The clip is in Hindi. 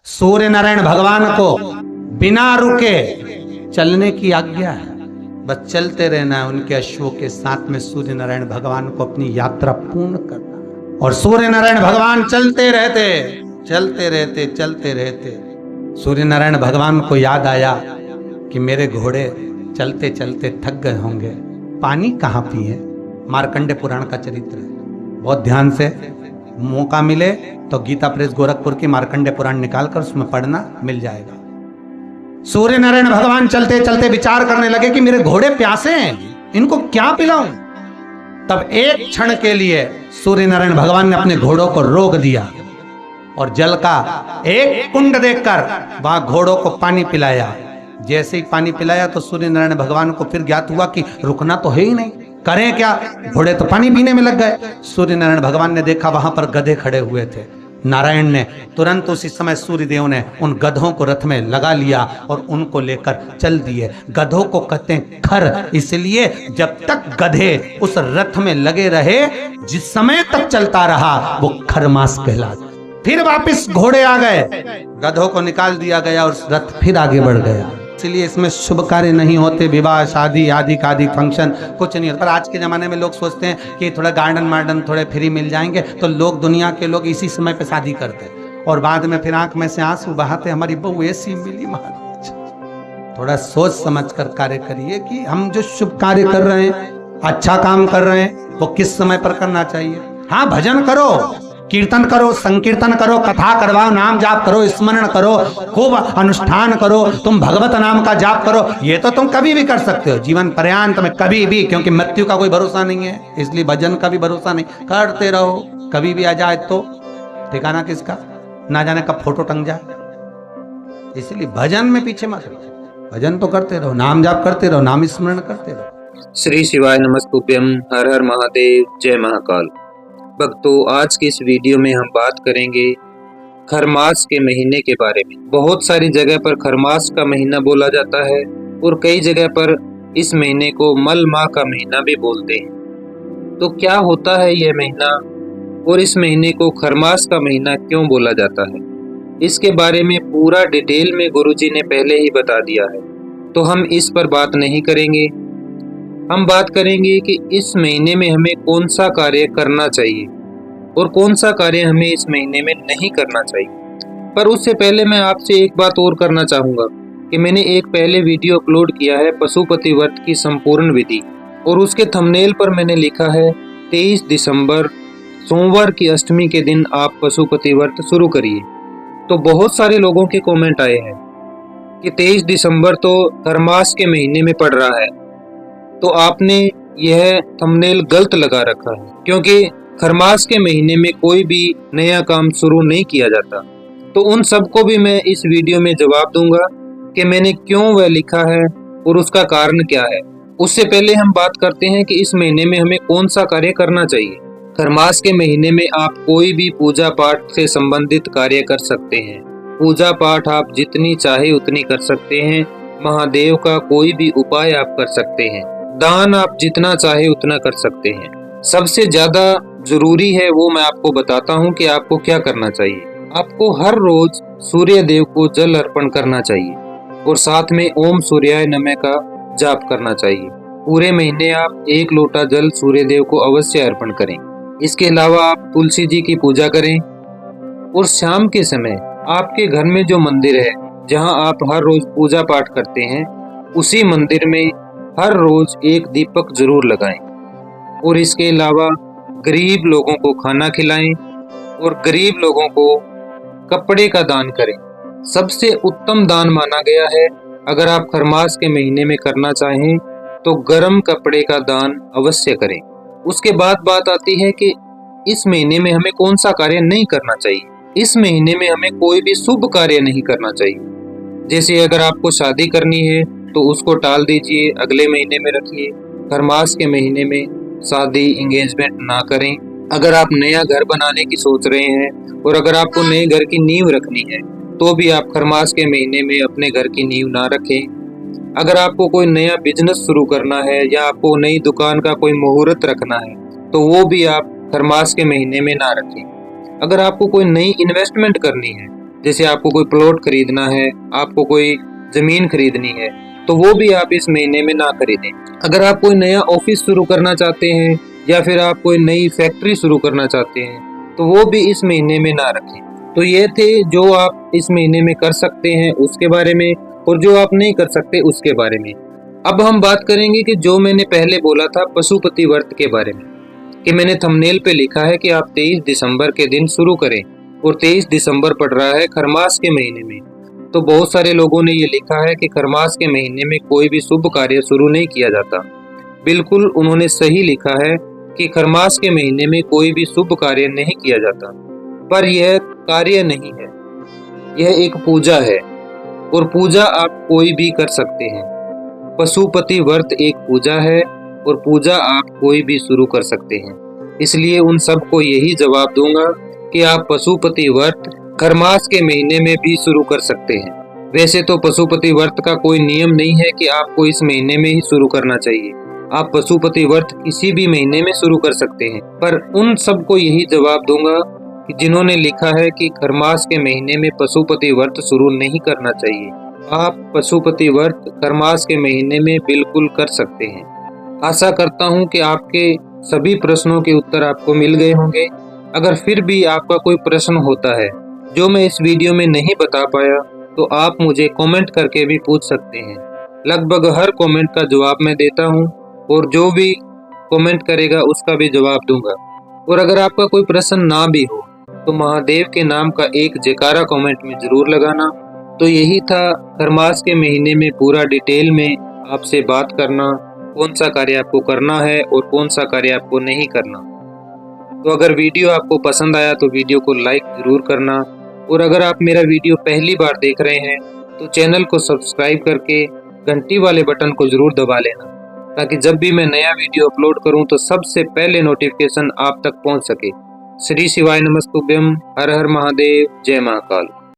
सूर्य नारायण भगवान को बिना रुके चलने की आज्ञा है। बस चलते रहना है उनके अश्वों के साथ में। सूर्य नारायण भगवान को अपनी यात्रा पूर्ण करना। और सूर्य नारायण भगवान चलते रहते चलते रहते चलते रहते। सूर्य नारायण भगवान को याद आया कि मेरे घोड़े चलते चलते थक गए होंगे, पानी कहाँ पिए। मार्कंडे पुराण का चरित्र है, बहुत ध्यान से मौका मिले तो गीता प्रेस गोरखपुर की मार्कंडे पुराण निकालकर उसमें पढ़ना मिल जाएगा। सूर्य नारायण भगवान चलते चलते विचार करने लगे कि मेरे घोड़े प्यासे हैं, इनको क्या पिलाऊं। तब एक क्षण के लिए सूर्य नारायण भगवान ने अपने घोड़ों को रोक दिया और जल का एक कुंड देखकर वहां घोड़ों को पानी पिलाया। जैसे ही पानी पिलाया तो सूर्य नारायण भगवान को फिर ज्ञात हुआ कि रुकना तो है ही नहीं, करें क्या। घोड़े तो पानी पीने में लग गए। सूर्य नारायण भगवान ने देखा वहां पर गधे खड़े हुए थे। नारायण ने तुरंत उसी समय सूर्य देव ने उन गधों को रथ में लगा लिया और उनको लेकर चल दिए। गधों को कहते हैं खर, इसलिए जब तक गधे उस रथ में लगे रहे, जिस समय तक चलता रहा, वो खरमास कहलाता। फिर वापस घोड़े आ गए, गधों को निकाल दिया गया और रथ फिर आगे बढ़ गया। इसलिए इसमें शुभ कार्य नहीं होते, विवाह शादी आदि का आदि फंक्शन कुछ नहीं होता। पर आज के ज़माने में लोग सोचते हैं कि थोड़ा गार्डन वार्डन थोड़े फ्री मिल जाएंगे तो लोग, दुनिया के लोग इसी समय पे शादी करते हैं और बाद में फिर आंख में से आंसू बहाते, हमारी बहू ऐसी मिली महाराज। थोड़ा सोच समझ कर कार्य करिए कि हम जो शुभ कार्य कर रहे हैं, अच्छा काम कर रहे हैं, वो किस समय पर करना चाहिए। हाँ, भजन करो, कीर्तन करो, संकीर्तन करो, कथा करवाओ, नाम जाप करो, स्मरण करो, खूब अनुष्ठान करो, तुम भगवत नाम का जाप करो। ये तो तुम कभी भी कर सकते हो, जीवन पर्यांत में कभी भी, क्योंकि मृत्यु का कोई भरोसा नहीं है, इसलिए भजन का भी भरोसा नहीं। करते रहो, कभी भी आ जाए तो ठिकाना किसका, ना जाने कब फोटो टंग जाए। इसलिए भजन में पीछे मत रहो, भजन तो करते रहो, नाम जाप करते रहो, नाम स्मरण करते रहो। श्री शिवाय नमस्तुभ्यम। हर हर महादेव, जय महाकाल। भक्तों, आज की इस वीडियो में हम बात करेंगे खरमास के महीने के बारे में। बहुत सारी जगह पर खरमास का महीना बोला जाता है और कई जगह पर इस महीने को मल माह का महीना भी बोलते हैं। तो क्या होता है यह महीना और इस महीने को खरमास का महीना क्यों बोला जाता है, इसके बारे में पूरा डिटेल में गुरुजी ने पहले ही बता दिया है, तो हम इस पर बात नहीं करेंगे। हम बात करेंगे कि इस महीने में हमें कौन सा कार्य करना चाहिए और कौन सा कार्य हमें इस महीने में नहीं करना चाहिए। पर उससे पहले मैं आपसे एक बात और करना चाहूँगा कि मैंने एक पहले वीडियो अपलोड किया है पशुपति व्रत की संपूर्ण विधि, और उसके थंबनेल पर मैंने लिखा है 23 दिसंबर सोमवार की अष्टमी के दिन आप पशुपति व्रत शुरू करिए। तो बहुत सारे लोगों के कमेंट आए हैं कि 23 दिसंबर तो खरमास के महीने में पड़ रहा है, तो आपने यह थंबनेल गलत लगा रखा है, क्योंकि खरमास के महीने में कोई भी नया काम शुरू नहीं किया जाता। तो उन सबको भी मैं इस वीडियो में जवाब दूंगा कि मैंने क्यों वह लिखा है और उसका कारण क्या है। उससे पहले हम बात करते हैं कि इस महीने में हमें कौन सा कार्य करना चाहिए। खरमास के महीने में आप कोई भी पूजा पाठ से संबंधित कार्य कर सकते हैं। पूजा पाठ आप जितनी चाहे उतनी कर सकते हैं। महादेव का कोई भी उपाय आप कर सकते हैं। दान आप जितना चाहे उतना कर सकते हैं। सबसे ज्यादा जरूरी है वो मैं आपको बताता हूँ कि आपको क्या करना चाहिए। आपको हर रोज सूर्य देव को जल अर्पण करना चाहिए और साथ में ओम सूर्याय नमः का जाप करना चाहिए। पूरे महीने आप 1 लोटा जल सूर्य देव को अवश्य अर्पण करें। इसके अलावा आप तुलसी जी की पूजा करें और शाम के समय आपके घर में जो मंदिर है जहाँ आप हर रोज पूजा पाठ करते हैं, उसी मंदिर में हर रोज एक दीपक जरूर लगाएं। और इसके अलावा गरीब लोगों को खाना खिलाएं और गरीब लोगों को कपड़े का दान करें। सबसे उत्तम दान माना गया है, अगर आप खरमास के महीने में करना चाहें तो गर्म कपड़े का दान अवश्य करें। उसके बाद बात आती है कि इस महीने में हमें कौन सा कार्य नहीं करना चाहिए। इस महीने में हमें कोई भी शुभ कार्य नहीं करना चाहिए। जैसे अगर आपको शादी करनी है तो उसको टाल दीजिए, अगले महीने में रखिए। खरमास के महीने में शादी एंगेजमेंट ना करें। अगर आप नया घर बनाने की सोच रहे हैं और अगर आपको नए घर की नींव रखनी है तो भी आप खरमास के महीने में अपने घर की नींव ना रखें। अगर आपको कोई नया बिजनेस शुरू करना है या आपको नई दुकान का कोई मुहूर्त रखना है तो वो भी आप खरमास के महीने में ना रखें। अगर आपको कोई नई इन्वेस्टमेंट करनी है जैसे आपको कोई प्लॉट खरीदना है, आपको कोई जमीन खरीदनी है, तो वो भी आप इस महीने में ना खरीदें। अगर आप कोई नया ऑफिस शुरू करना चाहते हैं या फिर आप कोई नई फैक्ट्री शुरू करना चाहते हैं, तो वो भी इस महीने में ना रखें। तो ये थे जो आप इस महीने में कर सकते हैं उसके बारे में, और जो आप नहीं कर सकते उसके बारे में। अब हम बात करेंगे कि जो मैंने पहले बोला था पशुपति व्रत के बारे में, कि मैंने थंबनेल पे लिखा है कि आप 23 दिसंबर के दिन शुरू करें, और 23 दिसंबर पड़ रहा है खरमास के महीने में। तो बहुत सारे लोगों ने ये लिखा है कि खरमास के महीने में कोई भी शुभ कार्य शुरू नहीं किया जाता। बिल्कुल उन्होंने सही लिखा है कि खरमास के महीने में कोई भी शुभ कार्य नहीं किया जाता, पर यह कार्य नहीं है, यह एक पूजा है, और पूजा आप कोई भी कर सकते हैं। पशुपति व्रत एक पूजा है, और पूजा आप कोई भी शुरू कर सकते हैं। इसलिए उन सबको यही जवाब दूंगा कि आप पशुपति व्रत खरमास के महीने में भी शुरू कर सकते हैं। वैसे तो पशुपति व्रत का कोई नियम नहीं है कि आपको इस महीने में ही शुरू करना चाहिए, आप पशुपति व्रत किसी भी महीने में शुरू कर सकते हैं। पर उन सबको यही जवाब दूंगा कि जिन्होंने लिखा है कि खरमास के महीने में पशुपति व्रत शुरू नहीं करना चाहिए, आप पशुपति व्रत खरमास के महीने में बिल्कुल कर सकते हैं। आशा करता हूं कि आपके सभी प्रश्नों के उत्तर आपको मिल गए होंगे। अगर फिर भी आपका कोई प्रश्न होता है जो मैं इस वीडियो में नहीं बता पाया, तो आप मुझे कमेंट करके भी पूछ सकते हैं। लगभग हर कमेंट का जवाब मैं देता हूं, और जो भी कमेंट करेगा उसका भी जवाब दूंगा। और अगर आपका कोई प्रश्न ना भी हो तो महादेव के नाम का एक जयकारा कमेंट में जरूर लगाना। तो यही था खरमास के महीने में पूरा डिटेल में आपसे बात करना, कौन सा कार्य आपको करना है और कौन सा कार्य आपको नहीं करना। तो अगर वीडियो आपको पसंद आया तो वीडियो को लाइक जरूर करना, और अगर आप मेरा वीडियो पहली बार देख रहे हैं तो चैनल को सब्सक्राइब करके घंटी वाले बटन को जरूर दबा लेना, ताकि जब भी मैं नया वीडियो अपलोड करूं तो सबसे पहले नोटिफिकेशन आप तक पहुंच सके। श्री शिवाय नमस्तुभ्यम। हर हर महादेव। जय महाकाल।